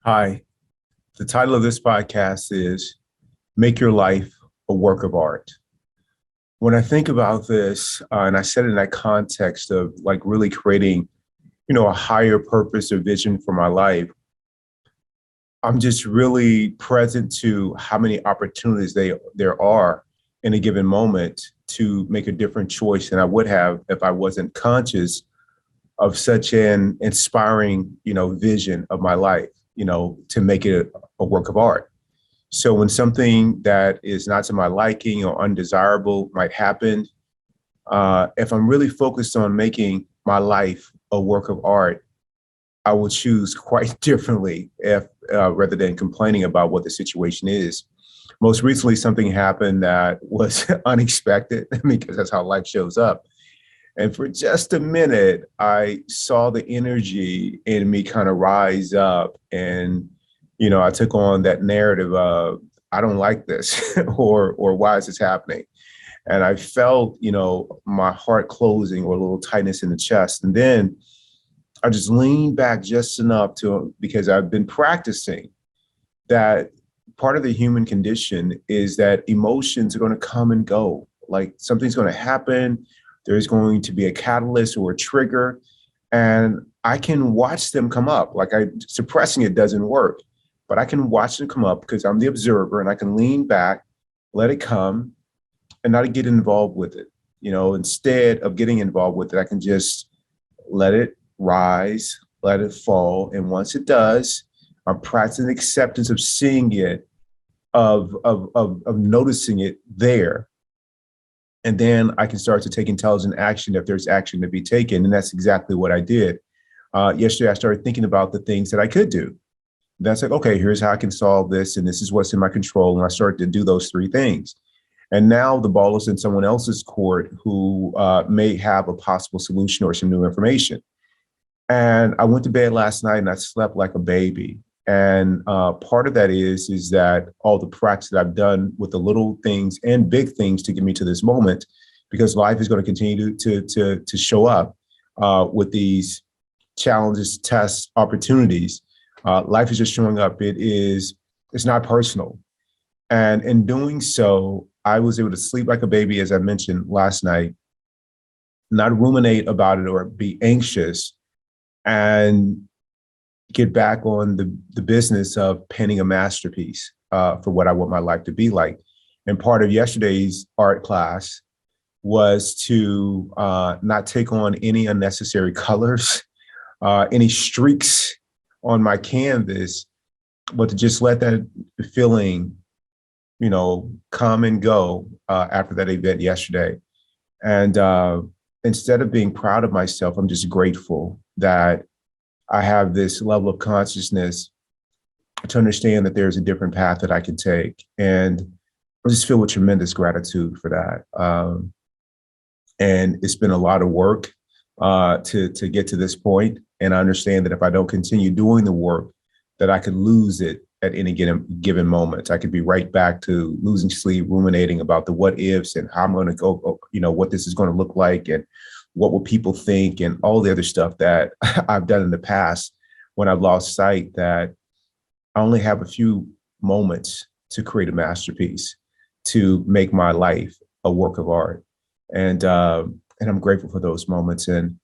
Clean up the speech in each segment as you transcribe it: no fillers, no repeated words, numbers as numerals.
Hi, the title of this podcast is Make Your Life a Work of Art. When I think about this, and I said it in that context of like really creating, a higher purpose or vision for my life, I'm just really present to how many opportunities there are in a given moment to make a different choice than I would have if I wasn't conscious of such an inspiring, vision of my life, to make it a work of art. So when something that is not to my liking or undesirable might happen, if I'm really focused on making my life a work of art, I will choose quite differently if rather than complaining about what the situation is. Most recently, something happened that was unexpected because that's how life shows up. And for just a minute, I saw the energy in me kind of rise up. And, I took on that narrative of, I don't like this or why is this happening? And I felt, my heart closing or a little tightness in the chest. And then I just leaned back just enough because I've been practicing that part of the human condition is that emotions are going to come and go. Like something's going to happen. There's going to be a catalyst or a trigger, and I can watch them come up. Suppressing it doesn't work, but I can watch them come up because I'm the observer and I can lean back, let it come, and not get involved with it. Instead of getting involved with it, I can just let it rise, let it fall. And once it does, I'm practicing acceptance of seeing it, of noticing it there. And then I can start to take intelligent action if there's action to be taken. And that's exactly what I did. Yesterday, I started thinking about the things that I could do. That's like, okay, here's how I can solve this. And this is what's in my control. And I started to do those three things. And now the ball is in someone else's court who may have a possible solution or some new information. And I went to bed last night and I slept like a baby. And part of that is that all the practice that I've done with the little things and big things to get me to this moment, because life is going to continue to show up with these challenges, tests, opportunities. Life is just showing up. It's not personal. And in doing so, I was able to sleep like a baby, as I mentioned last night, not ruminate about it or be anxious, and get back on the business of painting a masterpiece for what I want my life to be like. And part of yesterday's art class was to not take on any unnecessary colors, any streaks on my canvas, but to just let that feeling, come and go after that event yesterday. And instead of being proud of myself, I'm just grateful that I have this level of consciousness to understand that there's a different path that I can take. And I just feel with tremendous gratitude for that. And it's been a lot of work to get to this point. And I understand that if I don't continue doing the work, that I could lose it at any given moment. I could be right back to losing sleep, ruminating about the what ifs and how I'm going to go, what this is going to look like and what will people think and all the other stuff that I've done in the past when I've lost sight that I only have a few moments to create a masterpiece, to make my life a work of art. And I'm grateful for those moments. And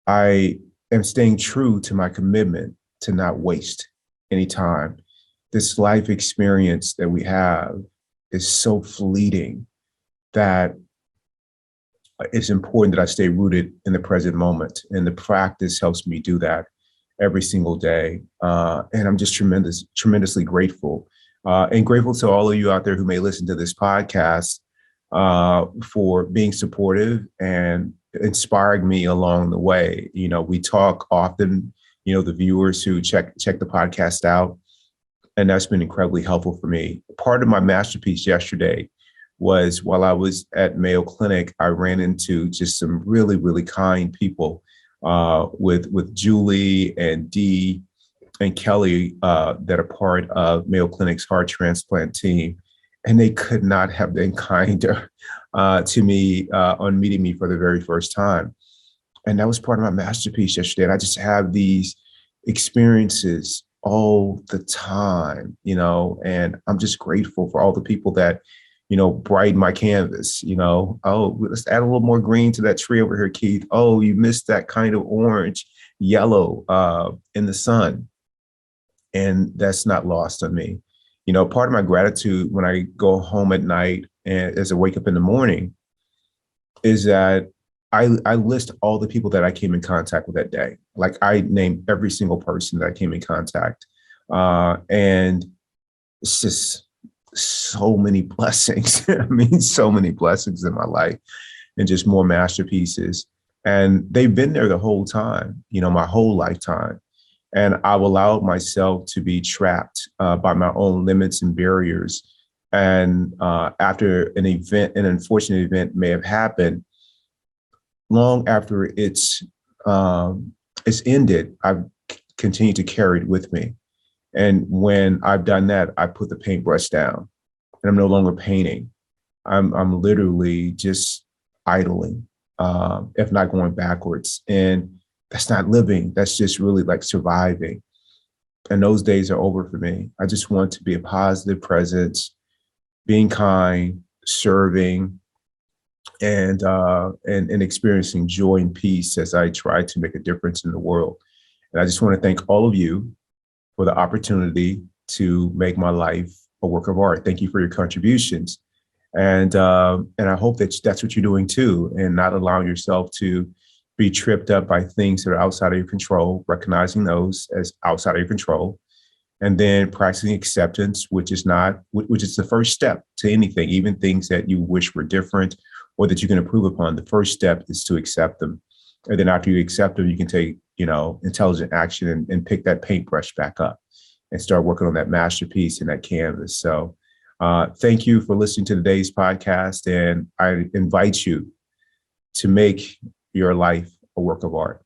I am staying true to my commitment to not waste any time. This life experience that we have is so fleeting that it's important that I stay rooted in the present moment. And the practice helps me do that every single day. And I'm just tremendously grateful. And grateful to all of you out there who may listen to this podcast for being supportive and inspiring me along the way. We talk often, the viewers who check the podcast out, and that's been incredibly helpful for me. Part of my masterpiece yesterday was while I was at Mayo Clinic, I ran into just some really, really kind people with Julie and Dee and Kelly that are part of Mayo Clinic's heart transplant team. And they could not have been kinder to me on meeting me for the very first time. And that was part of my masterpiece yesterday. And I just have these experiences all the time, and I'm just grateful for all the people that, brighten my canvas, oh, let's add a little more green to that tree over here, Keith. Oh, you missed that kind of orange, yellow in the sun. And that's not lost on me. Part of my gratitude when I go home at night and as I wake up in the morning is that I list all the people that I came in contact with that day. Like I name every single person that I came in contact. And it's just so many blessings. I mean, so many blessings in my life and just more masterpieces. And they've been there the whole time, my whole lifetime. And I've allowed myself to be trapped by my own limits and barriers. And after an unfortunate event may have happened, long after it's ended, I've continued to carry it with me. And when I've done that, I put the paintbrush down, and I'm no longer painting. I'm literally just idling, if not going backwards. And that's not living. That's just really like surviving. And those days are over for me. I just want to be a positive presence, being kind, serving, and experiencing joy and peace as I try to make a difference in the world. And I just want to thank all of you for the opportunity to make my life a work of art. Thank you for your contributions. And I hope that that's what you're doing too, and not allowing yourself to be tripped up by things that are outside of your control, recognizing those as outside of your control, and then practicing acceptance, which is the first step to anything, even things that you wish were different or that you can improve upon. The first step is to accept them. And then after you accept them, you can take, intelligent action and pick that paintbrush back up and start working on that masterpiece and that canvas. So thank you for listening to today's podcast. And I invite you to make your life a work of art.